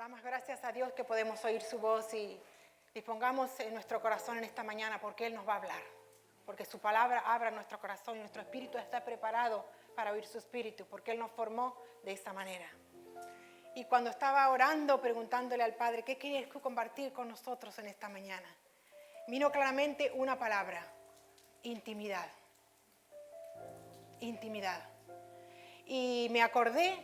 Damos gracias a Dios que podemos oír su voz y dispongamos en nuestro corazón en esta mañana porque Él nos va a hablar. Porque su palabra abra nuestro corazón y nuestro espíritu está preparado para oír su espíritu, porque Él nos formó de esa manera. Y cuando estaba orando, preguntándole al Padre, ¿qué quieres compartir con nosotros en esta mañana? Vino claramente una palabra, intimidad. Intimidad. Y me acordé,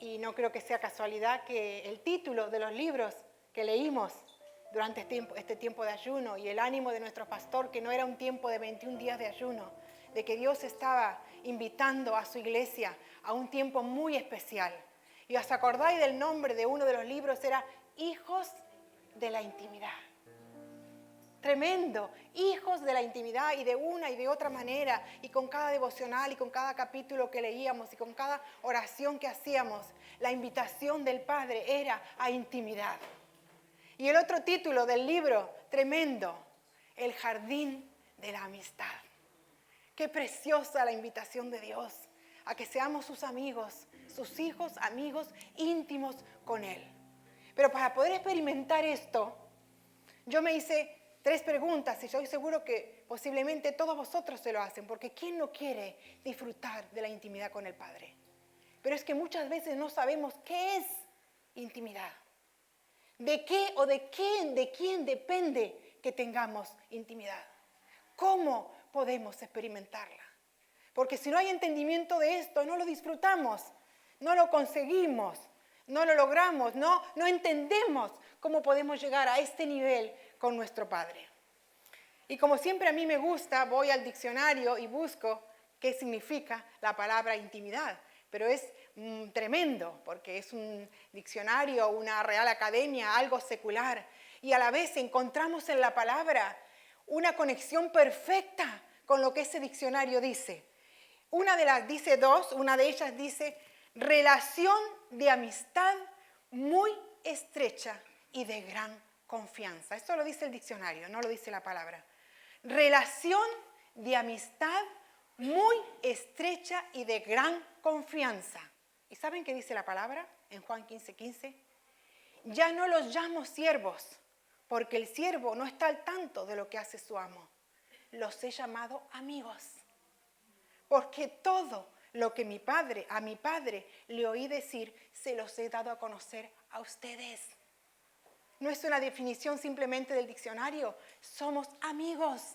y no creo que sea casualidad, que el título de los libros que leímos durante este tiempo de ayuno y el ánimo de nuestro pastor, que no era un tiempo de 21 días de ayuno, de que Dios estaba invitando a su iglesia a un tiempo muy especial. Y os acordáis del nombre de uno de los libros, era Hijos de la Intimidad. Tremendo, hijos de la intimidad, y de una y de otra manera, y con cada devocional y con cada capítulo que leíamos y con cada oración que hacíamos, la invitación del Padre era a intimidad. Y el otro título del libro, tremendo, El Jardín de la Amistad. Qué preciosa la invitación de Dios a que seamos sus amigos, sus hijos, amigos íntimos con Él. Pero para poder experimentar esto, yo me hice 3 preguntas y estoy seguro que posiblemente todos vosotros se lo hacen, porque ¿quién no quiere disfrutar de la intimidad con el Padre? Pero es que muchas veces no sabemos qué es intimidad. ¿De qué o de quién depende que tengamos intimidad? ¿Cómo podemos experimentarla? Porque si no hay entendimiento de esto, no lo disfrutamos, no lo conseguimos, no lo logramos, no entendemos cómo podemos llegar a este nivel con nuestro Padre. Y como siempre a mí me gusta, voy al diccionario y busco qué significa la palabra intimidad. Pero es tremendo, porque es un diccionario, una real academia, algo secular. Y a la vez encontramos en la palabra una conexión perfecta con lo que ese diccionario dice. Una de ellas dice, relación de amistad muy estrecha y de gran confianza. Esto lo dice el diccionario, no lo dice la palabra. Relación de amistad muy estrecha y de gran confianza. ¿Y saben qué dice la palabra en Juan 15:15? Ya no los llamo siervos, porque el siervo no está al tanto de lo que hace su amo. Los he llamado amigos, porque todo lo que a mi padre le oí decir, se los he dado a conocer a ustedes. No es una definición simplemente del diccionario. Somos amigos,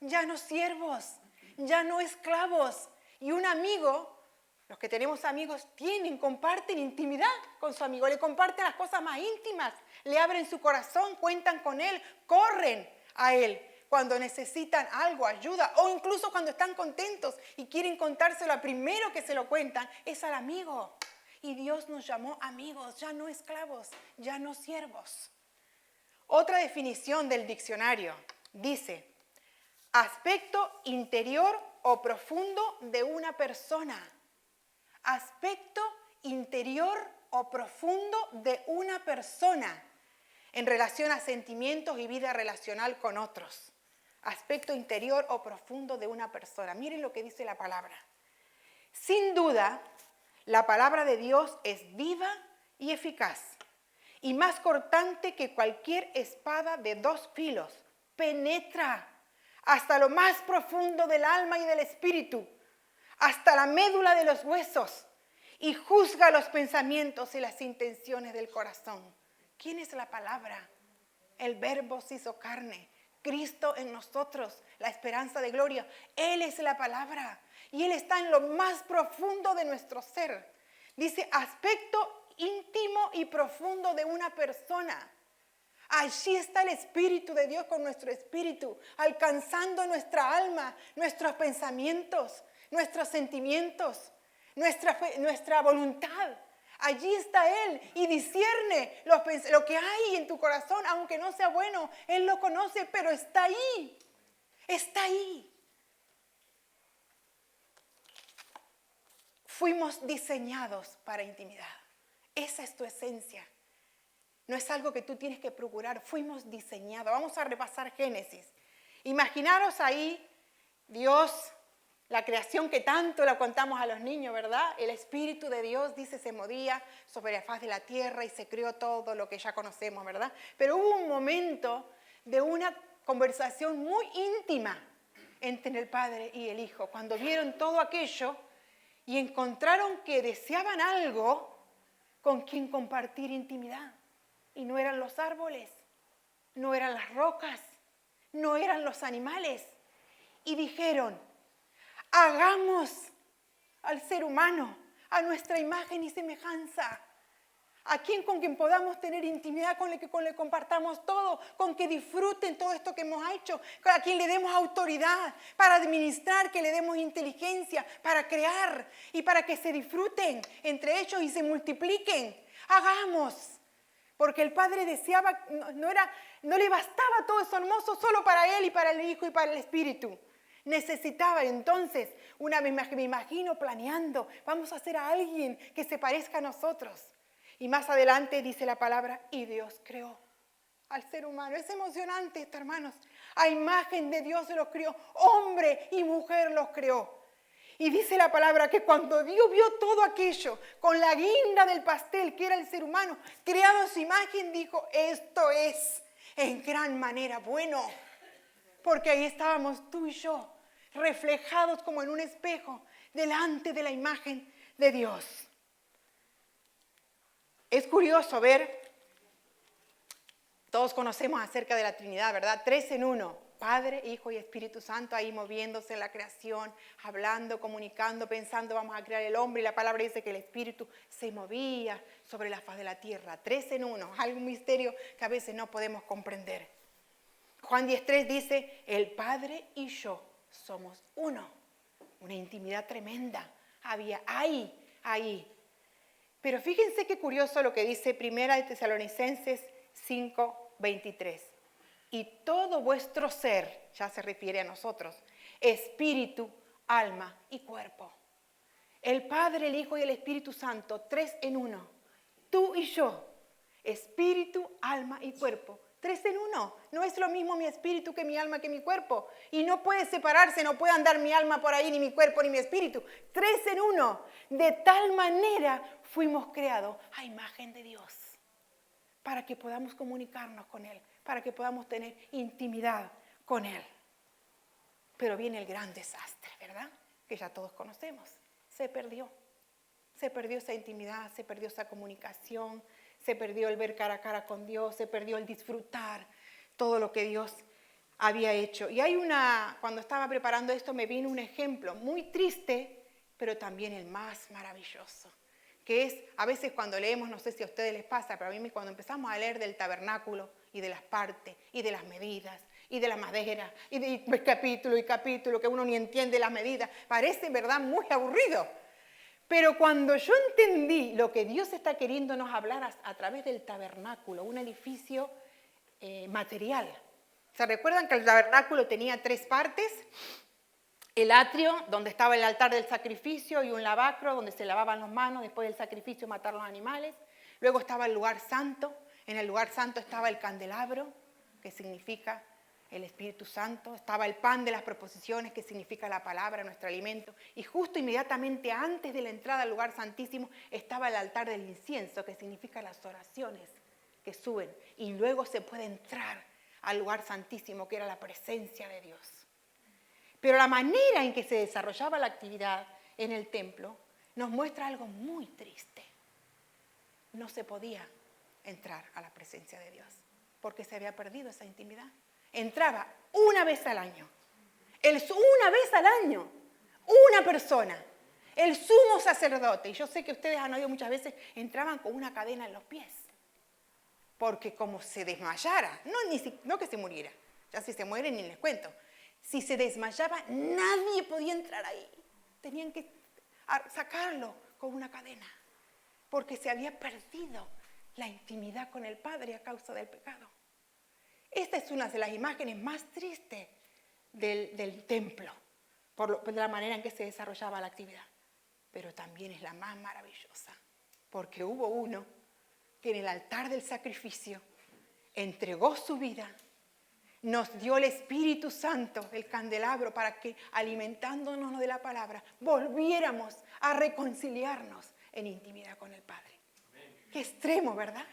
ya no siervos, ya no esclavos. Y un amigo, los que tenemos amigos, comparten intimidad con su amigo, le comparten las cosas más íntimas, le abren su corazón, cuentan con él, corren a él cuando necesitan algo, ayuda, o incluso cuando están contentos y quieren contárselo al primero que se lo cuentan, es al amigo. Y Dios nos llamó amigos, ya no esclavos, ya no siervos. Otra definición del diccionario dice, aspecto interior o profundo de una persona. Aspecto interior o profundo de una persona en relación a sentimientos y vida relacional con otros. Aspecto interior o profundo de una persona. Miren lo que dice la palabra. Sin duda, la palabra de Dios es viva y eficaz y más cortante que cualquier espada de 2 filos. Penetra hasta lo más profundo del alma y del espíritu, hasta la médula de los huesos, y juzga los pensamientos y las intenciones del corazón. ¿Quién es la palabra? El Verbo se hizo carne, Cristo en nosotros, la esperanza de gloria. Él es la palabra y Él está en lo más profundo de nuestro ser. Dice aspecto íntimo y profundo de una persona. Allí está el Espíritu de Dios con nuestro espíritu, alcanzando nuestra alma, nuestros pensamientos, nuestros sentimientos, nuestra voluntad. Allí está Él y discierne lo que hay en tu corazón, aunque no sea bueno. Él lo conoce, pero está ahí. Está ahí. Fuimos diseñados para intimidad. Esa es tu esencia. No es algo que tú tienes que procurar. Fuimos diseñados. Vamos a repasar Génesis. Imaginaros ahí Dios La creación que tanto la contamos a los niños, ¿verdad? El Espíritu de Dios, dice, se movía sobre la faz de la tierra y se creó todo lo que ya conocemos, ¿verdad? Pero hubo un momento de una conversación muy íntima entre el Padre y el Hijo, cuando vieron todo aquello y encontraron que deseaban algo con quien compartir intimidad. Y no eran los árboles, no eran las rocas, no eran los animales. Y dijeron, hagamos al ser humano a nuestra imagen y semejanza. A quien con quien podamos tener intimidad, con el que compartamos todo, con que disfruten todo esto que hemos hecho, a quien le demos autoridad para administrar, que le demos inteligencia para crear y para que se disfruten entre ellos y se multipliquen. Hagamos. Porque el Padre deseaba, no le bastaba todo eso hermoso solo para Él y para el Hijo y para el Espíritu. Necesitaba entonces, me imagino planeando, vamos a hacer a alguien que se parezca a nosotros. Y más adelante dice la palabra, y Dios creó al ser humano. Es emocionante esto, hermanos. A imagen de Dios se los creó, hombre y mujer los creó. Y dice la palabra que cuando Dios vio todo aquello, con la guinda del pastel que era el ser humano, creado a su imagen, dijo, esto es en gran manera bueno. Porque ahí estábamos tú y yo, reflejados como en un espejo, delante de la imagen de Dios. Es curioso ver, todos conocemos acerca de la Trinidad, ¿verdad? 3 en 1, Padre, Hijo y Espíritu Santo, ahí moviéndose en la creación, hablando, comunicando, pensando, vamos a crear el hombre, y la palabra dice que el Espíritu se movía sobre la faz de la tierra. 3 en 1, algún misterio que a veces no podemos comprender. Juan 10:3 dice, el Padre y yo somos uno. Una intimidad tremenda había ahí. Pero fíjense qué curioso lo que dice 1 Tesalonicenses 5:23. Y todo vuestro ser, ya se refiere a nosotros, espíritu, alma y cuerpo. El Padre, el Hijo y el Espíritu Santo, 3 en 1. Tú y yo, espíritu, alma y cuerpo. 3 en 1. No es lo mismo mi espíritu que mi alma que mi cuerpo. Y no puede separarse, no puede andar mi alma por ahí, ni mi cuerpo, ni mi espíritu. 3 en 1. De tal manera fuimos creados a imagen de Dios. Para que podamos comunicarnos con Él. Para que podamos tener intimidad con Él. Pero viene el gran desastre, ¿verdad? Que ya todos conocemos. Se perdió. Se perdió esa intimidad, se perdió esa comunicación, se perdió el ver cara a cara con Dios, se perdió el disfrutar todo lo que Dios había hecho. Y cuando estaba preparando esto me vino un ejemplo muy triste, pero también el más maravilloso, que es a veces cuando leemos, no sé si a ustedes les pasa, pero a mí cuando empezamos a leer del tabernáculo y de las partes y de las medidas y de la madera y de capítulo y capítulo que uno ni entiende las medidas, parece en verdad muy aburrido. Pero cuando yo entendí lo que Dios está queriéndonos hablar a través del tabernáculo, un edificio material. ¿Se recuerdan que el tabernáculo tenía 3 partes? El atrio, donde estaba el altar del sacrificio, y un lavacro, donde se lavaban las manos después del sacrificio, matar los animales. Luego estaba el lugar santo. En el lugar santo estaba el candelabro, que significa el Espíritu Santo. Estaba el pan de las proposiciones, que significa la palabra, nuestro alimento. Y justo inmediatamente antes de la entrada al lugar santísimo estaba el altar del incienso, que significa las oraciones que suben. Y luego se puede entrar al lugar santísimo, que era la presencia de Dios. Pero la manera en que se desarrollaba la actividad en el templo nos muestra algo muy triste. No se podía entrar a la presencia de Dios, porque se había perdido esa intimidad. Entraba una vez al año. Una vez al año. Una persona. El sumo sacerdote. Y yo sé que ustedes han oído muchas veces, entraban con una cadena en los pies. Porque como se desmayara, no que se muriera, ya si se mueren ni les cuento. Si se desmayaba, nadie podía entrar ahí. Tenían que sacarlo con una cadena. Porque se había perdido la intimidad con el Padre a causa del pecado. Esta es una de las imágenes más tristes del templo, por la manera en que se desarrollaba la actividad. Pero también es la más maravillosa, porque hubo uno que en el altar del sacrificio entregó su vida, nos dio el Espíritu Santo, el candelabro, para que alimentándonos de la palabra, volviéramos a reconciliarnos en intimidad con el Padre. Qué extremo, ¿verdad?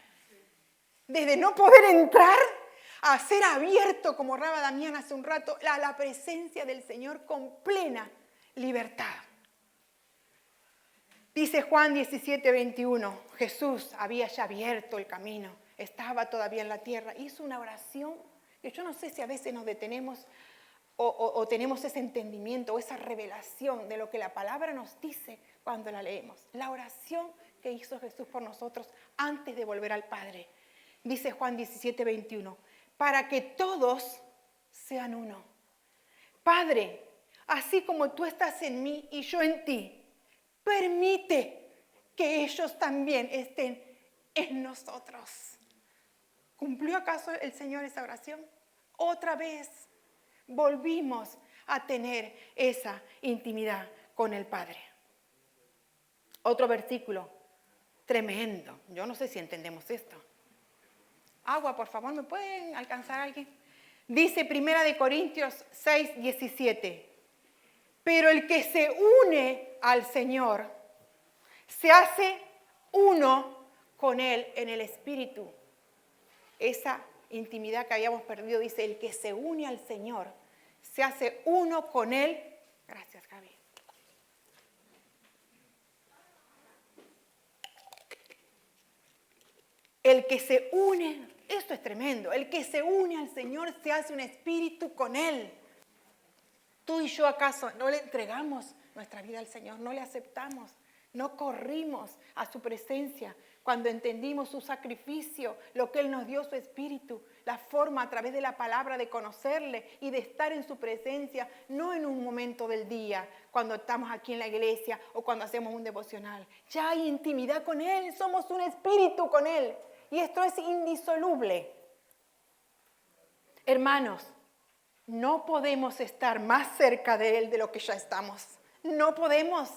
Desde no poder entrar a ser abierto, como oraba Damián hace un rato, a la presencia del Señor con plena libertad. Dice Juan 17:21, Jesús había ya abierto el camino, estaba todavía en la tierra, hizo una oración que yo no sé si a veces nos detenemos o tenemos ese entendimiento o esa revelación de lo que la palabra nos dice cuando la leemos. La oración que hizo Jesús por nosotros antes de volver al Padre. Dice Juan 17:21, para que todos sean uno. Padre, así como tú estás en mí y yo en ti, permite que ellos también estén en nosotros. ¿Cumplió acaso el Señor esa oración? Otra vez volvimos a tener esa intimidad con el Padre. Otro versículo tremendo. Yo no sé si entendemos esto. Agua, por favor, ¿me pueden alcanzar alguien? Dice 1 Corintios 6:17. Pero el que se une al Señor se hace uno con Él en el Espíritu. Esa intimidad que habíamos perdido, dice, el que se une al Señor se hace uno con Él. Gracias, Gaby. El que se une, esto es tremendo, el que se une al Señor se hace un espíritu con Él. Tú y yo acaso no le entregamos nuestra vida al Señor, no le aceptamos, no corrimos a su presencia cuando entendimos su sacrificio, lo que Él nos dio, su espíritu, la forma a través de la palabra de conocerle y de estar en su presencia, no en un momento del día, cuando estamos aquí en la iglesia o cuando hacemos un devocional. Ya hay intimidad con Él, somos un espíritu con Él y esto es indisoluble. Hermanos, no podemos estar más cerca de Él de lo que ya estamos. No podemos.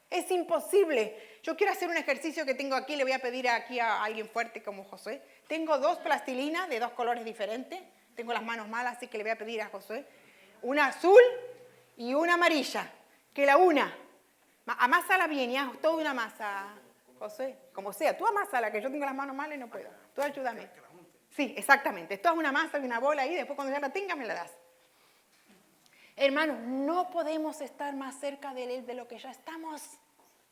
Es imposible. Yo quiero hacer un ejercicio que tengo aquí. Le voy a pedir aquí a alguien fuerte como Josué. Tengo 2 plastilinas de 2 colores diferentes. Tengo las manos malas, así que le voy a pedir a Josué. Una azul y una amarilla. Que la una. Amásala bien y haz toda una masa, Josué. Como sea, tú amásala, que yo tengo las manos malas y no puedo. Tú ayúdame. Sí, exactamente. Esto es una masa y una bola ahí. Después cuando ya la tengas me la das. Hermanos, no podemos estar más cerca de Él de lo que ya estamos,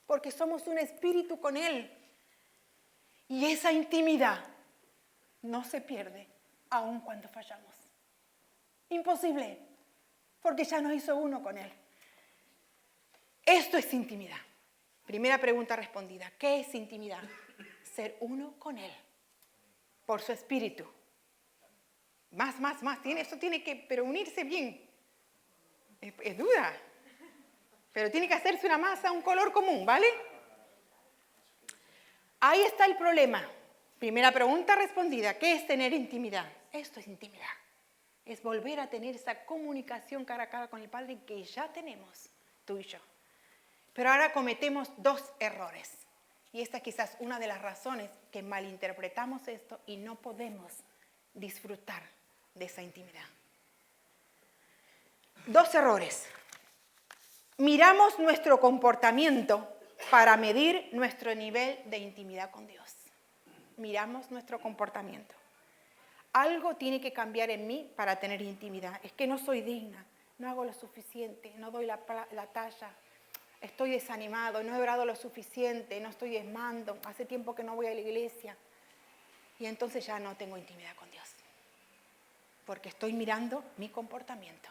porque somos un espíritu con Él. Y esa intimidad no se pierde aun cuando fallamos. Imposible, porque ya nos hizo uno con Él. Esto es intimidad. Primera pregunta respondida. ¿Qué es intimidad? Ser uno con Él, por su espíritu. Más. Esto tiene que, pero unirse bien. Es dura, pero tiene que hacerse una masa, un color común, ¿vale? Ahí está el problema. Primera pregunta respondida. ¿Qué es tener intimidad? Esto es intimidad. Es volver a tener esa comunicación cara a cara con el Padre que ya tenemos, tú y yo. Pero ahora cometemos 2 errores. Y esta es quizás una de las razones que malinterpretamos esto y no podemos disfrutar de esa intimidad. 2 errores. Miramos nuestro comportamiento para medir nuestro nivel de intimidad con Dios. Miramos nuestro comportamiento. Algo tiene que cambiar en mí para tener intimidad. Es que no soy digna, no hago lo suficiente, no doy la talla, estoy desanimado, no he orado lo suficiente, no estoy diezmando, hace tiempo que no voy a la iglesia. Y entonces ya no tengo intimidad con Dios. Porque estoy mirando mi comportamiento.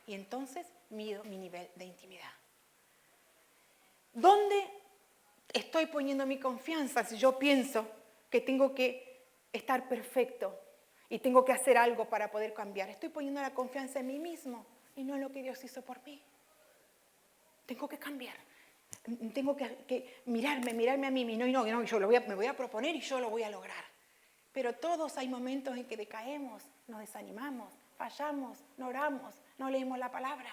Y entonces mido mi nivel de intimidad. ¿Dónde estoy poniendo mi confianza si yo pienso que tengo que estar perfecto y tengo que hacer algo para poder cambiar? Estoy poniendo la confianza en mí mismo y no en lo que Dios hizo por mí. Tengo que cambiar. Tengo que mirarme a mí. No, yo me voy a proponer y yo lo voy a lograr. Pero todos hay momentos en que decaemos, nos desanimamos, fallamos, no oramos, no leemos la palabra.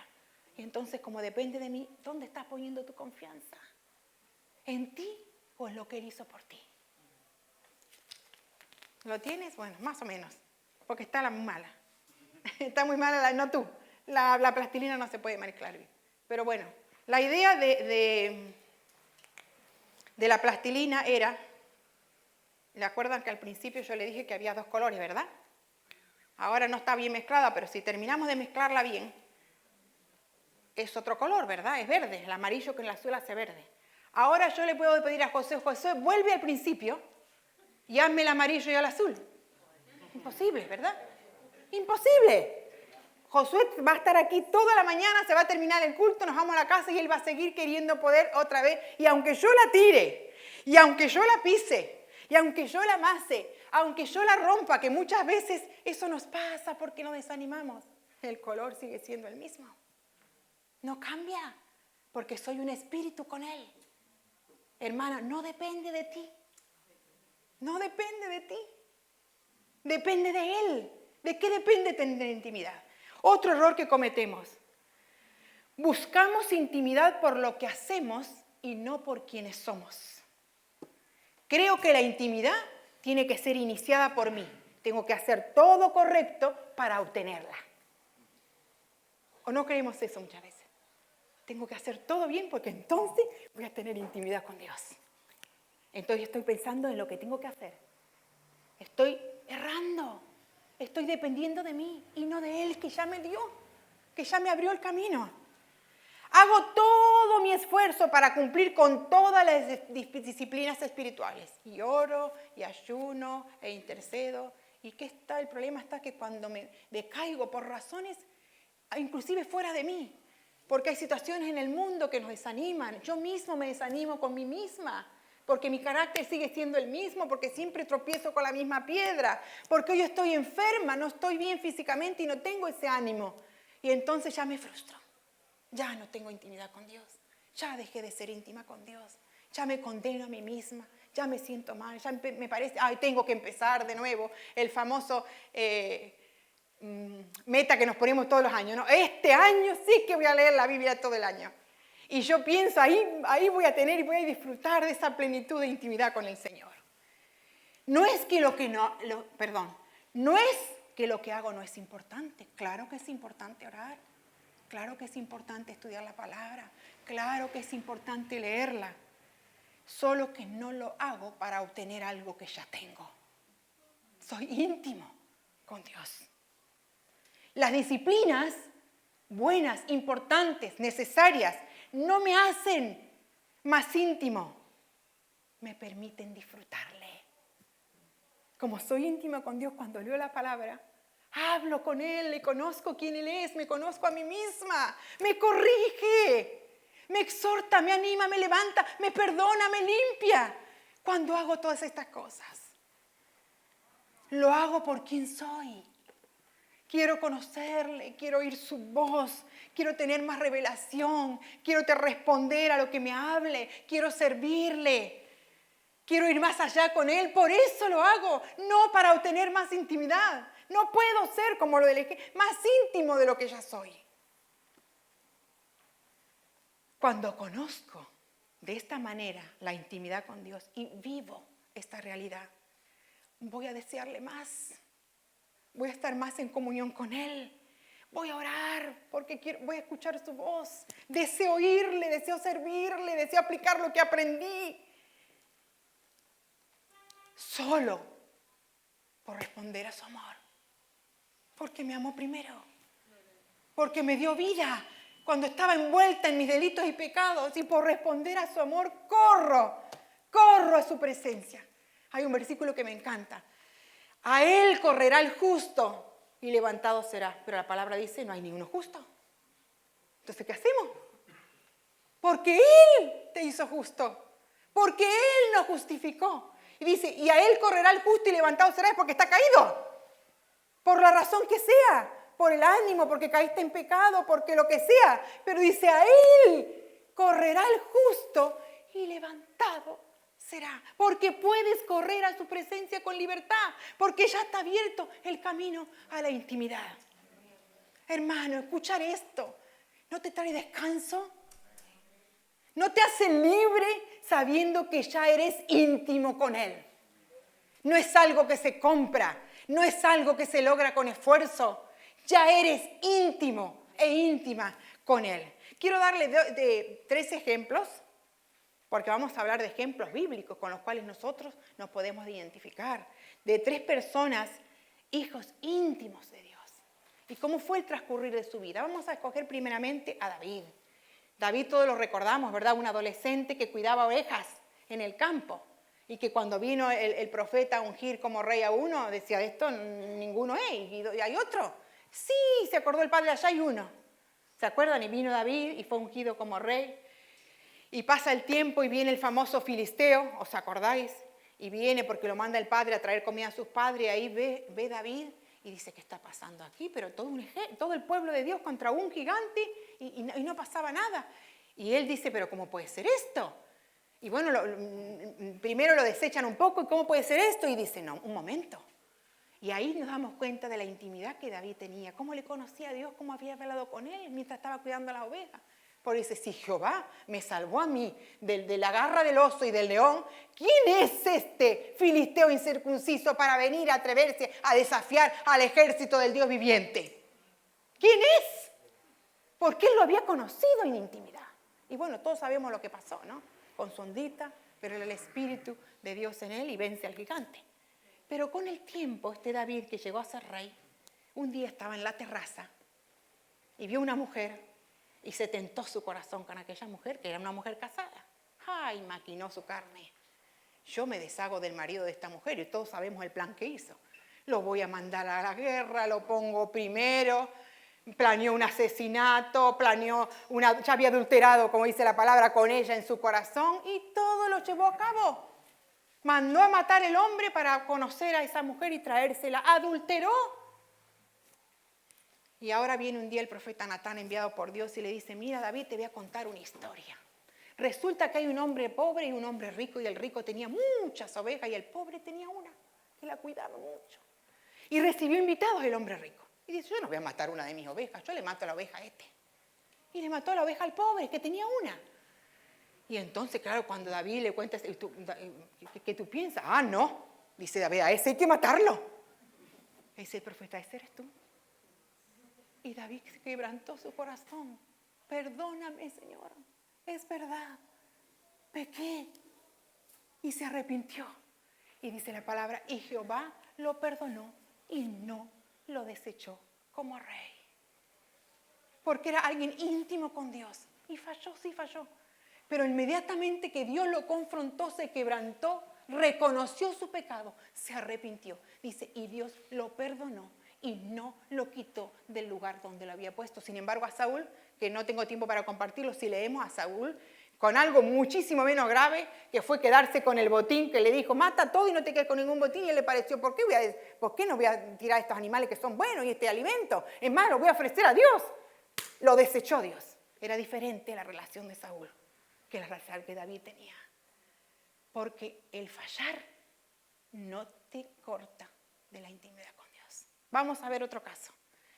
Y entonces, como depende de mí, ¿dónde estás poniendo tu confianza? ¿En ti o en lo que Él hizo por ti? ¿Lo tienes? Bueno, más o menos, porque está la mala. Está muy mala, no tú. La plastilina no se puede mezclar bien. Pero bueno, la idea de la plastilina era, ¿le acuerdan que al principio yo le dije que había 2 colores, verdad? Ahora no está bien mezclada, pero si terminamos de mezclarla bien, es otro color, ¿verdad? Es verde, el amarillo con el azul hace verde. Ahora yo le puedo pedir a José, vuelve al principio y hazme el amarillo y el azul. Imposible, ¿verdad? Imposible. Josué va a estar aquí toda la mañana, se va a terminar el culto, nos vamos a la casa y él va a seguir queriendo poder otra vez. Y aunque yo la tire, y aunque yo la pise, y aunque yo la amase, aunque yo la rompa, que muchas veces eso nos pasa porque nos desanimamos, el color sigue siendo el mismo. No cambia, porque soy un espíritu con él. Hermana, no depende de ti. No depende de ti. Depende de él. ¿De qué depende tener intimidad? Otro error que cometemos. Buscamos intimidad por lo que hacemos y no por quienes somos. Creo que la intimidad tiene que ser iniciada por mí. Tengo que hacer todo correcto para obtenerla. ¿O no creemos eso muchas veces? Tengo que hacer todo bien porque entonces voy a tener intimidad con Dios. Entonces estoy pensando en lo que tengo que hacer. Estoy errando. Estoy dependiendo de mí y no de Él que ya me dio, que ya me abrió el camino. Hago todo mi esfuerzo para cumplir con todas las disciplinas espirituales. Y oro, y ayuno, e intercedo. ¿Y qué está? El problema está que cuando me decaigo por razones, inclusive fuera de mí, porque hay situaciones en el mundo que nos desaniman. Yo mismo me desanimo con mí misma. Porque mi carácter sigue siendo el mismo, porque siempre tropiezo con la misma piedra, porque hoy estoy enferma, no estoy bien físicamente y no tengo ese ánimo. Y entonces ya me frustro, ya no tengo intimidad con Dios, ya dejé de ser íntima con Dios, ya me condeno a mí misma, ya me siento mal, ya me parece, tengo que empezar de nuevo, el famoso meta que nos ponemos todos los años, ¿no? Este año sí que voy a leer la Biblia todo el año. Y yo pienso, ahí voy a tener y voy a disfrutar de esa plenitud de intimidad con el Señor. No es que lo que hago no es importante. Claro que es importante orar. Claro que es importante estudiar la palabra. Claro que es importante leerla. Solo que no lo hago para obtener algo que ya tengo. Soy íntimo con Dios. Las disciplinas buenas, importantes, necesarias, no me hacen más íntimo, me permiten disfrutarle. Como soy íntima con Dios, cuando leo la palabra, hablo con Él, le conozco quién Él es, me conozco a mí misma, me corrige, me exhorta, me anima, me levanta, me perdona, me limpia. Cuando hago todas estas cosas, lo hago por quien soy. Quiero conocerle, quiero oír su voz, quiero tener más revelación, quiero responder a lo que me hable, quiero servirle, quiero ir más allá con él, por eso lo hago, no para obtener más intimidad. No puedo ser como lo del más íntimo de lo que ya soy. Cuando conozco de esta manera la intimidad con Dios y vivo esta realidad, voy a desearle más. Voy a estar más en comunión con Él. Voy a orar porque voy a escuchar su voz. Deseo oírle, deseo servirle, deseo aplicar lo que aprendí. Solo por responder a su amor. Porque me amó primero. Porque me dio vida cuando estaba envuelta en mis delitos y pecados. Y por responder a su amor, corro a su presencia. Hay un versículo que me encanta. A él correrá el justo y levantado será. Pero la palabra dice, no hay ninguno justo. Entonces, ¿qué hacemos? Porque Él te hizo justo. Porque Él nos justificó. Y dice, y a Él correrá el justo y levantado será porque está caído. Por la razón que sea. Por el ánimo, porque caíste en pecado, porque lo que sea. Pero dice, a Él correrá el justo y levantado será, porque puedes correr a su presencia con libertad, porque ya está abierto el camino a la intimidad. Hermano, escuchar esto, ¿no te trae descanso? ¿No te hace libre sabiendo que ya eres íntimo con Él? No es algo que se compra, no es algo que se logra con esfuerzo. Ya eres íntimo e íntima con Él. Quiero darle de 3 ejemplos, porque vamos a hablar de ejemplos bíblicos con los cuales nosotros nos podemos identificar. De 3 personas, hijos íntimos de Dios. ¿Y cómo fue el transcurrir de su vida? Vamos a escoger primeramente a David. David todos lo recordamos, ¿verdad? Un adolescente que cuidaba ovejas en el campo. Y que cuando vino el profeta a ungir como rey a uno, decía, de esto ninguno es, y hay otro. Sí, se acordó el padre, allá hay uno. ¿Se acuerdan? Y vino David y fue ungido como rey. Y pasa el tiempo y viene el famoso filisteo, ¿os acordáis? Y viene porque lo manda el padre a traer comida a sus padres, y ahí ve David y dice, ¿qué está pasando aquí? Pero todo el pueblo de Dios contra un gigante y no pasaba nada. Y él dice, pero ¿cómo puede ser esto? Y bueno, primero lo desechan un poco, ¿y cómo puede ser esto? Y dice, no, un momento. Y ahí nos damos cuenta de la intimidad que David tenía, cómo le conocía a Dios, cómo había hablado con él mientras estaba cuidando las ovejas. Porque dice, si Jehová me salvó a mí de la garra del oso y del león, ¿quién es este filisteo incircunciso para venir a atreverse a desafiar al ejército del Dios viviente? ¿Quién es? Porque él lo había conocido en intimidad. Y bueno, todos sabemos lo que pasó, ¿no? Con su ondita, pero era el Espíritu de Dios en él y vence al gigante. Pero con el tiempo, este David que llegó a ser rey, un día estaba en la terraza y vio una mujer y se tentó su corazón con aquella mujer, que era una mujer casada. ¡Ay! Maquinó su carne. Yo me deshago del marido de esta mujer y todos sabemos el plan que hizo. Lo voy a mandar a la guerra, lo pongo primero. Planeó un asesinato, ya había adulterado, como dice la palabra, con ella en su corazón y todo lo llevó a cabo. Mandó a matar el hombre para conocer a esa mujer y traérsela. Adulteró. Y ahora viene un día el profeta Natán enviado por Dios y le dice, mira David, te voy a contar una historia. Resulta que hay un hombre pobre y un hombre rico y el rico tenía muchas ovejas y el pobre tenía una que la cuidaba mucho. Y recibió invitados el hombre rico. Y dice, yo no voy a matar una de mis ovejas, yo le mato a la oveja a este. Y le mató a la oveja al pobre, que tenía una. Y entonces, claro, cuando David le cuenta, ¿qué tú piensas? Ah, no, dice David, a ese hay que matarlo. Dice el profeta, ese eres tú. Y David se quebrantó su corazón. Perdóname, Señor, es verdad, pequé. Y se arrepintió. Y dice la palabra, y Jehová lo perdonó y no lo desechó como rey. Porque era alguien íntimo con Dios. Y falló, sí falló. Pero inmediatamente que Dios lo confrontó, se quebrantó, reconoció su pecado, se arrepintió. Dice, y Dios lo perdonó y no lo quitó del lugar donde lo había puesto. Sin embargo, a Saúl, que no tengo tiempo para compartirlo, si leemos a Saúl, con algo muchísimo menos grave, que fue quedarse con el botín, que le dijo, mata todo y no te quedes con ningún botín, y él le pareció, ¿por qué no voy a tirar estos animales que son buenos y este alimento? Es más, lo voy a ofrecer a Dios. Lo desechó Dios. Era diferente la relación de Saúl que la relación que David tenía. Porque el fallar no te corta de la intimidad con Dios. Vamos a ver otro caso.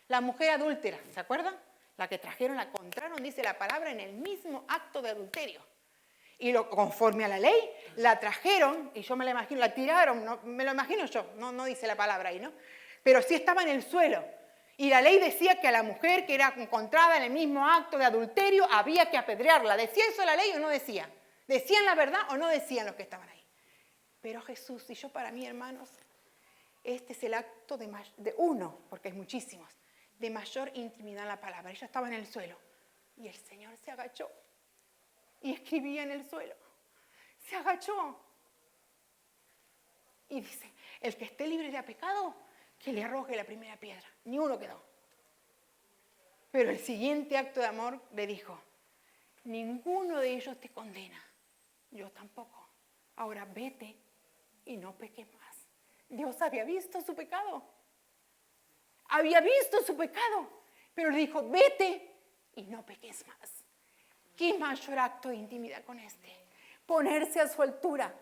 La mujer adúltera, ¿se acuerdan? La que trajeron, la encontraron, dice la palabra, en el mismo acto de adulterio. Y conforme a la ley, la trajeron, y yo me la imagino, la tiraron, no, me lo imagino yo, no dice la palabra ahí, ¿no? Pero sí estaba en el suelo. Y la ley decía que a la mujer que era encontrada en el mismo acto de adulterio había que apedrearla. ¿Decía eso la ley o no decía? ¿Decían la verdad o no decían los que estaban ahí? Pero Jesús, y yo para mí, hermanos, este es el acto de uno, porque hay muchísimos, de mayor intimidad en la palabra. Ella estaba en el suelo y el Señor se agachó y escribía en el suelo. Se agachó y dice, el que esté libre de pecado, que le arroje la primera piedra. Ni uno quedó. Pero el siguiente acto de amor le dijo, ninguno de ellos te condena, yo tampoco. Ahora vete y no peques más. Dios había visto su pecado. Había visto su pecado. Pero le dijo, vete y no peques más. ¿Qué mayor acto de intimidad con este? Ponerse a su altura,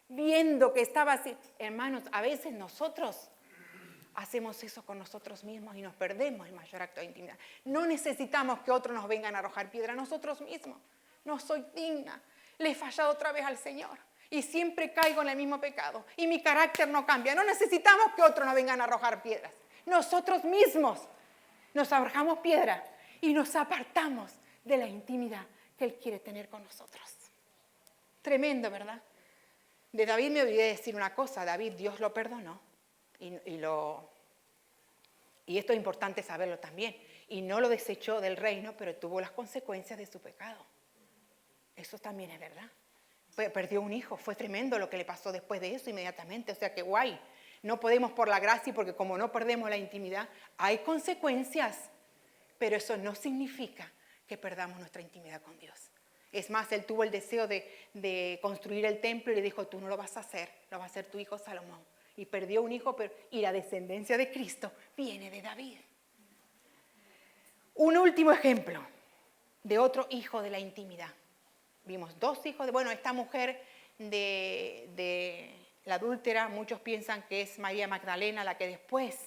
viendo que estaba así. Hermanos, a veces nosotros hacemos eso con nosotros mismos y nos perdemos el mayor acto de intimidad. No necesitamos que otros nos vengan a arrojar piedra, nosotros mismos. No soy digna, le he fallado otra vez al Señor y siempre caigo en el mismo pecado y mi carácter no cambia. No necesitamos que otros nos vengan a arrojar piedras. Nosotros mismos nos arrojamos piedra y nos apartamos de la intimidad que Él quiere tener con nosotros. Tremendo, ¿verdad? De David me olvidé decir una cosa. David, Dios lo perdonó y esto es importante saberlo también. Y no lo desechó del reino, pero tuvo las consecuencias de su pecado. Eso también es verdad. Perdió un hijo. Fue tremendo lo que le pasó después de eso inmediatamente. O sea que guay. No podemos por la gracia, porque como no perdemos la intimidad, hay consecuencias. Pero eso no significa que perdamos nuestra intimidad con Dios. Es más, él tuvo el deseo de construir el templo y le dijo, tú no lo vas a hacer, lo va a hacer tu hijo Salomón. Y perdió un hijo, y la descendencia de Cristo viene de David. Un último ejemplo de otro hijo de la intimidad. Vimos dos hijos esta mujer de la adúltera, muchos piensan que es María Magdalena, la que después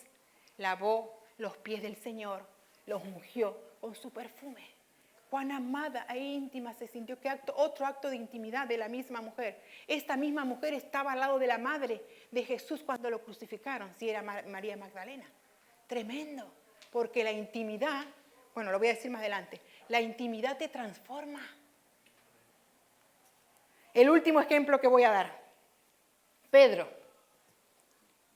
lavó los pies del Señor, los ungió con su perfume. Cuán amada e íntima se sintió. Otro acto de intimidad de la misma mujer. Esta misma mujer estaba al lado de la madre de Jesús cuando lo crucificaron, si era María Magdalena. Tremendo, porque la intimidad, lo voy a decir más adelante, la intimidad te transforma. El último ejemplo que voy a dar, Pedro.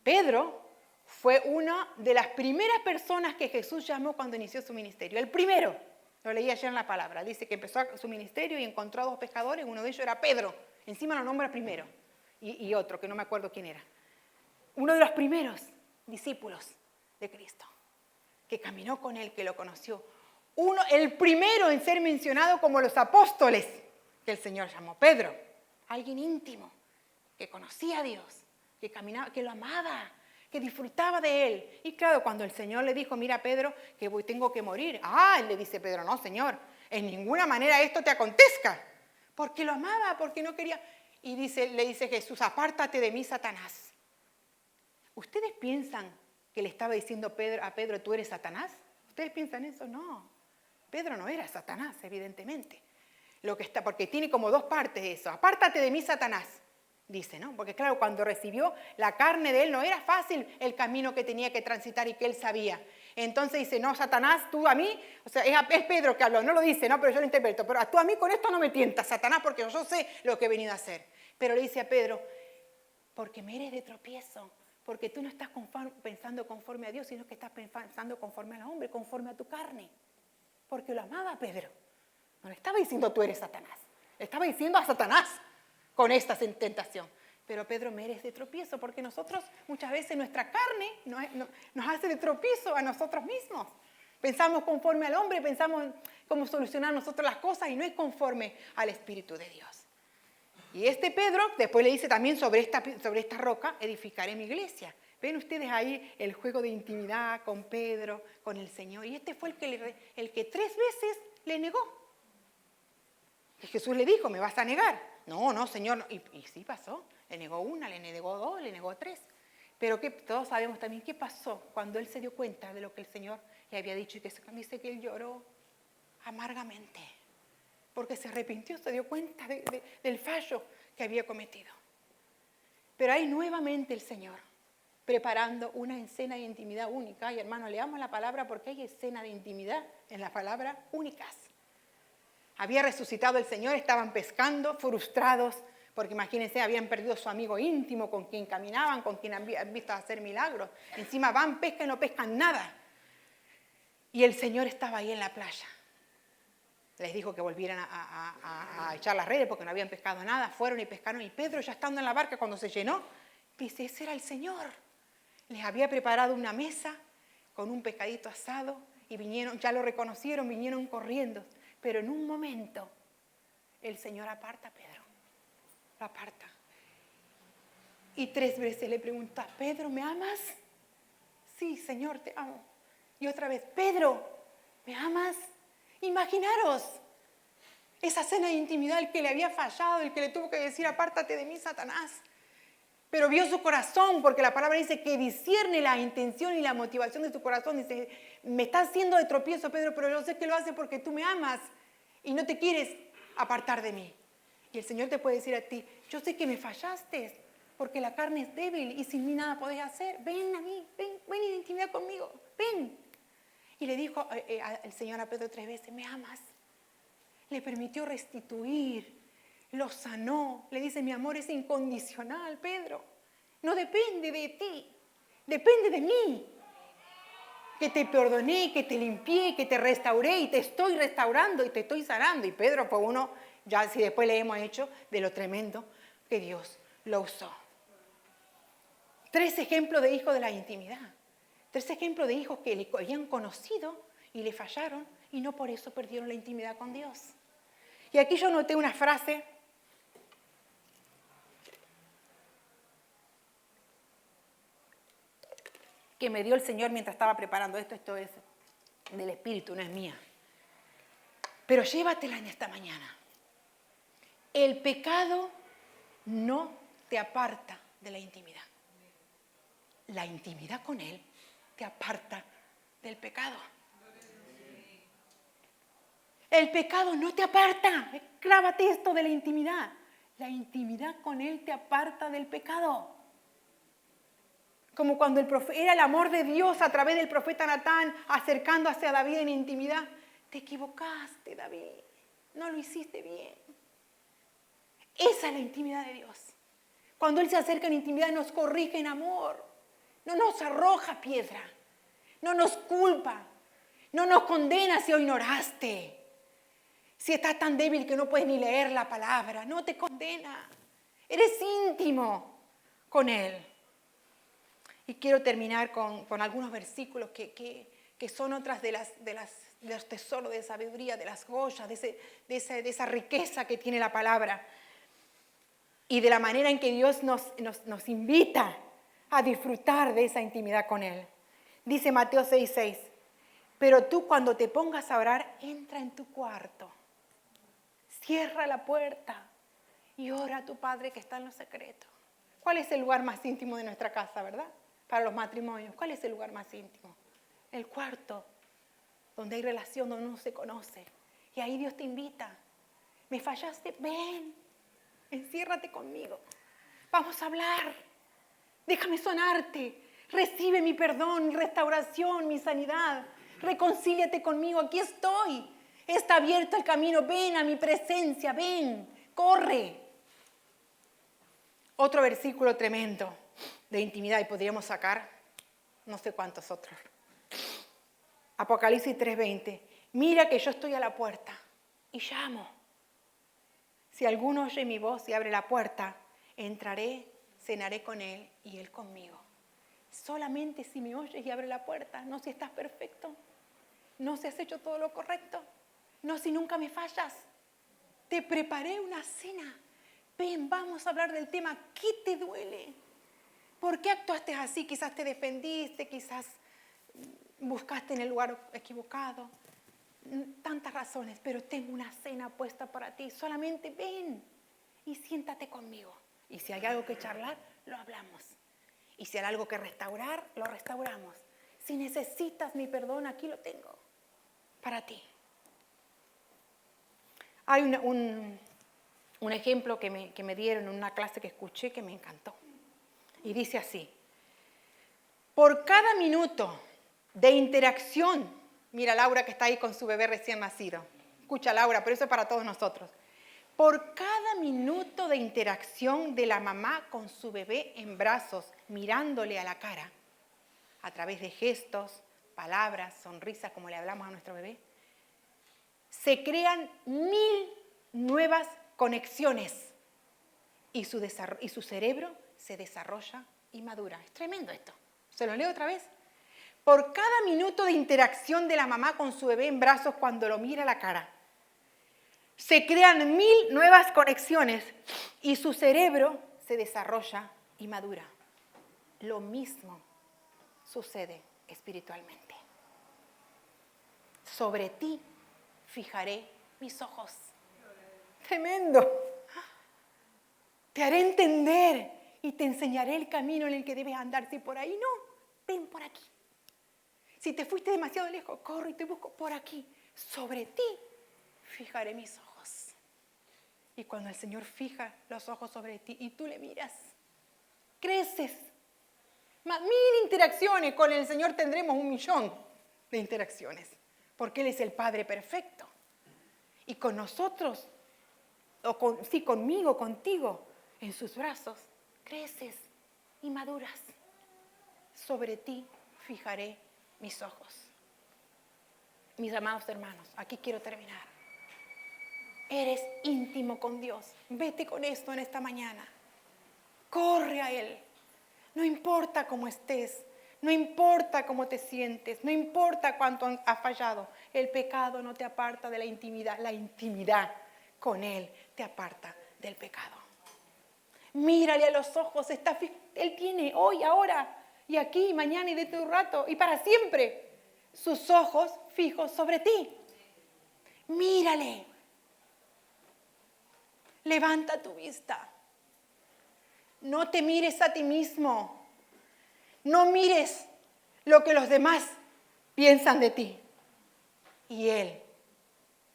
Pedro fue una de las primeras personas que Jesús llamó cuando inició su ministerio. El primero. Lo leí ayer en la palabra. Dice que empezó su ministerio y encontró a dos pescadores. Uno de ellos era Pedro. Encima lo nombra primero. Y otro, que no me acuerdo quién era. Uno de los primeros discípulos de Cristo. Que caminó con él, que lo conoció. El primero en ser mencionado como los apóstoles que el Señor llamó. Pedro. Alguien íntimo. Que conocía a Dios. Que caminaba, que lo amaba. Que disfrutaba de él. Y claro, cuando el Señor le dijo, mira Pedro, que tengo que morir. Le dice Pedro, no Señor, en ninguna manera esto te acontezca. Porque lo amaba, porque no quería. Y le dice Jesús, apártate de mí, Satanás. ¿Ustedes piensan que le estaba diciendo a Pedro, tú eres Satanás? ¿Ustedes piensan eso? No. Pedro no era Satanás, evidentemente. Porque tiene como dos partes eso. Apártate de mí, Satanás. Dice, ¿no? Porque claro, cuando recibió la carne de él, no era fácil el camino que tenía que transitar y que él sabía. Entonces dice, no, Satanás, tú a mí, es Pedro que habló, no lo dice, no, pero yo lo interpreto, pero tú a mí con esto no me tientas, Satanás, porque yo sé lo que he venido a hacer. Pero le dice a Pedro, porque me eres de tropiezo, porque tú no estás pensando conforme a Dios, sino que estás pensando conforme al hombre, conforme a tu carne. Porque lo amaba Pedro. No le estaba diciendo tú eres Satanás, le estaba diciendo a Satanás. Con esta tentación. Pero Pedro, me eres de tropiezo, porque nosotros muchas veces nuestra carne nos hace de tropiezo a nosotros mismos. Pensamos conforme al hombre, pensamos cómo solucionar nosotros las cosas y no es conforme al Espíritu de Dios. Y Pedro después le dice también sobre esta roca edificaré mi iglesia. Ven ustedes ahí el juego de intimidad con Pedro, con el Señor. Y fue el que 3 veces le negó. Y Jesús le dijo, ¿me vas a negar? No, Señor. No. Y sí pasó. Le negó 1, le negó 2, le negó 3. Pero todos sabemos también qué pasó cuando él se dio cuenta de lo que el Señor le había dicho. Y que dice que él lloró amargamente. Porque se arrepintió, se dio cuenta del fallo que había cometido. Pero ahí nuevamente el Señor, preparando una escena de intimidad única. Y hermanos, leamos la palabra porque hay escena de intimidad en la palabra únicas. Había resucitado el Señor, estaban pescando, frustrados, porque imagínense, habían perdido a su amigo íntimo, con quien caminaban, con quien habían visto hacer milagros. Encima van, pescan y no pescan nada. Y el Señor estaba ahí en la playa. Les dijo que volvieran a echar las redes porque no habían pescado nada. Fueron y pescaron. Y Pedro, ya estando en la barca, cuando se llenó, dice, ese era el Señor. Les había preparado una mesa con un pescadito asado y vinieron, ya lo reconocieron, vinieron corriendo. Pero en un momento, el Señor aparta a Pedro. Lo aparta. Y 3 veces le pregunta, Pedro, ¿me amas? Sí, Señor, te amo. Y otra vez, Pedro, ¿me amas? Imaginaros esa cena de intimidad, el que le había fallado, el que le tuvo que decir, apártate de mí, Satanás. Pero vio su corazón, porque la palabra dice que discierne la intención y la motivación de tu corazón. Dice, me estás haciendo de tropiezo, Pedro, pero yo sé que lo hace porque tú me amas y no te quieres apartar de mí. Y el Señor te puede decir a ti, yo sé que me fallaste, porque la carne es débil y sin mí nada podés hacer. Ven a mí, ven en intimidad conmigo, ven. Y le dijo al Señor a Pedro 3 veces, ¿me amas? Le permitió restituir, lo sanó. Le dice, mi amor es incondicional, Pedro. No depende de ti, depende de mí. Que te perdoné, que te limpié, que te restauré y te estoy restaurando y te estoy sanando. Y Pedro fue uno, ya si después le hemos hecho, de lo tremendo que Dios lo usó. 3 ejemplos de hijos de la intimidad. 3 ejemplos de hijos que le habían conocido y le fallaron y no por eso perdieron la intimidad con Dios. Y aquí yo noté una frase que me dio el Señor mientras estaba preparando esto. Esto es del Espíritu, no es mía. Pero llévatela en esta mañana. El pecado no te aparta de la intimidad. La intimidad con Él te aparta del pecado. El pecado no te aparta. Clávate esto de la intimidad. La intimidad con Él te aparta del pecado. Como cuando era el amor de Dios a través del profeta Natán acercándose a David en intimidad. Te equivocaste, David. No lo hiciste bien. Esa es la intimidad de Dios. Cuando Él se acerca en intimidad nos corrige en amor. No nos arroja piedra. No nos culpa. No nos condena si hoy no oraste. Si estás tan débil que no puedes ni leer la palabra. No te condena. Eres íntimo con Él. Y quiero terminar con algunos versículos que son otras de los tesoros de sabiduría, de las joyas, de esa riqueza que tiene la palabra. Y de la manera en que Dios nos invita a disfrutar de esa intimidad con Él. Dice Mateo 6:6, pero tú cuando te pongas a orar, entra en tu cuarto, cierra la puerta y ora a tu Padre que está en lo secreto. ¿Cuál es el lugar más íntimo de nuestra casa, verdad? Para los matrimonios, ¿cuál es el lugar más íntimo? El cuarto, donde hay relación, donde uno se conoce. Y ahí Dios te invita. ¿Me fallaste? Ven, enciérrate conmigo. Vamos a hablar. Déjame sonarte. Recibe mi perdón, mi restauración, mi sanidad. Reconcíliate conmigo, aquí estoy. Está abierto el camino, ven a mi presencia, ven, corre. Otro versículo tremendo de intimidad y podríamos sacar no sé cuántos otros. Apocalipsis 3:20. Mira que yo estoy a la puerta y llamo. Si alguno oye mi voz y abre la puerta, entraré, cenaré con él y él conmigo. Solamente si me oyes y abres la puerta, no si estás perfecto, no si has hecho todo lo correcto, no si nunca me fallas. Te preparé una cena. Ven, vamos a hablar del tema. ¿Qué te duele? ¿Por qué actuaste así? Quizás te defendiste, quizás buscaste en el lugar equivocado. Tantas razones, pero tengo una cena puesta para ti. Solamente ven y siéntate conmigo. Y si hay algo que charlar, lo hablamos. Y si hay algo que restaurar, lo restauramos. Si necesitas mi perdón, aquí lo tengo para ti. Hay un ejemplo que me dieron en una clase que escuché que me encantó. Y dice así: por cada minuto de interacción, mira Laura que está ahí con su bebé recién nacido. Escucha Laura, pero eso es para todos nosotros. Por cada minuto de interacción de la mamá con su bebé en brazos, mirándole a la cara, a través de gestos, palabras, sonrisas, como le hablamos a nuestro bebé, se crean 1000 nuevas conexiones y su cerebro se desarrolla y madura. Es tremendo esto. ¿Se lo leo otra vez? Por cada minuto de interacción de la mamá con su bebé en brazos cuando lo mira a la cara, se crean 1000 nuevas conexiones y su cerebro se desarrolla y madura. Lo mismo sucede espiritualmente. Sobre ti fijaré mis ojos. Tremendo. Te haré entender y te enseñaré el camino en el que debes andar. Si por ahí no, ven por aquí. Si te fuiste demasiado lejos, corro y te busco por aquí. Sobre ti fijaré mis ojos. Y cuando el Señor fija los ojos sobre ti y tú le miras, creces. 1000 interacciones con el Señor tendremos 1.000.000. de interacciones, porque Él es el Padre perfecto. Y con nosotros, conmigo, contigo, en sus brazos, creces y maduras. Sobre ti fijaré mis ojos. Mis amados hermanos, aquí quiero terminar. Eres íntimo con Dios. Vete con esto en esta mañana. Corre a Él. No importa cómo estés, no importa cómo te sientes, no importa cuánto has fallado. El pecado no te aparta de la intimidad. La intimidad con Él te aparta del pecado. Mírale a los ojos. Él tiene hoy, ahora, y aquí, mañana y dentro de un rato, y para siempre, sus ojos fijos sobre ti. Mírale. Levanta tu vista. No te mires a ti mismo. No mires lo que los demás piensan de ti. Y Él,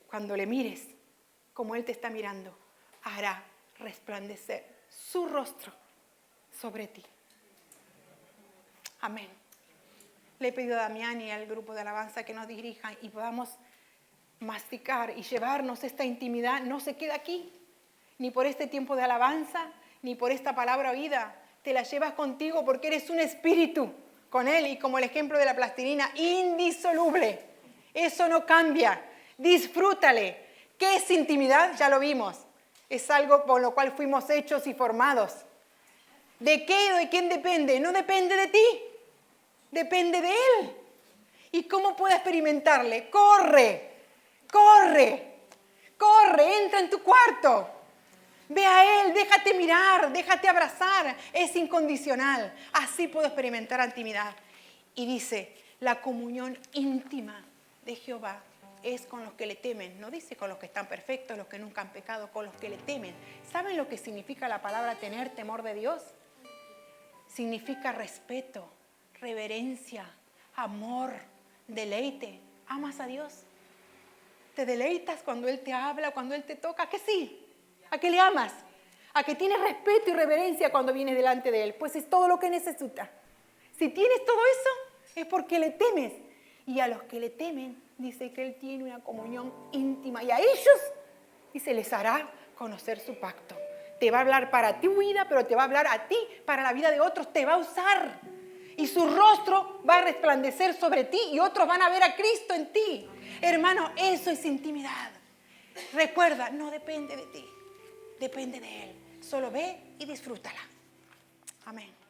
cuando le mires, como Él te está mirando, hará resplandecer su rostro sobre ti. Amén. Le he pedido a Damián y al grupo de alabanza que nos dirijan y podamos masticar y llevarnos esta intimidad. No se queda aquí, ni por este tiempo de alabanza, ni por esta palabra oída. Te la llevas contigo porque eres un espíritu con Él y como el ejemplo de la plastilina, indisoluble. Eso no cambia. Disfrútale. ¿Qué es intimidad? Ya lo vimos. Es algo por lo cual fuimos hechos y formados. ¿De qué o de quién depende? No depende de ti. Depende de Él. ¿Y cómo puedo experimentarle? Corre, corre, corre, entra en tu cuarto. Ve a Él, déjate mirar, déjate abrazar. Es incondicional. Así puedo experimentar intimidad. Y dice, la comunión íntima de Jehová es con los que le temen. No dice con los que están perfectos, los que nunca han pecado, con los que le temen. ¿Saben lo que significa la palabra tener temor de Dios? Significa respeto, reverencia, amor, deleite. ¿Amas a Dios? ¿Te deleitas cuando Él te habla, cuando Él te toca? ¿A que sí? ¿A que le amas? ¿A que tienes respeto y reverencia cuando vienes delante de Él? Pues es todo lo que necesita. Si tienes todo eso, es porque le temes. Y a los que le temen, dice que Él tiene una comunión íntima. Y a ellos, dice, les hará conocer su pacto. Te va a hablar para tu vida, pero te va a hablar a ti, para la vida de otros. Te va a usar. Y su rostro va a resplandecer sobre ti y otros van a ver a Cristo en ti. Hermano, eso es intimidad. Recuerda, no depende de ti. Depende de Él. Solo ve y disfrútala. Amén.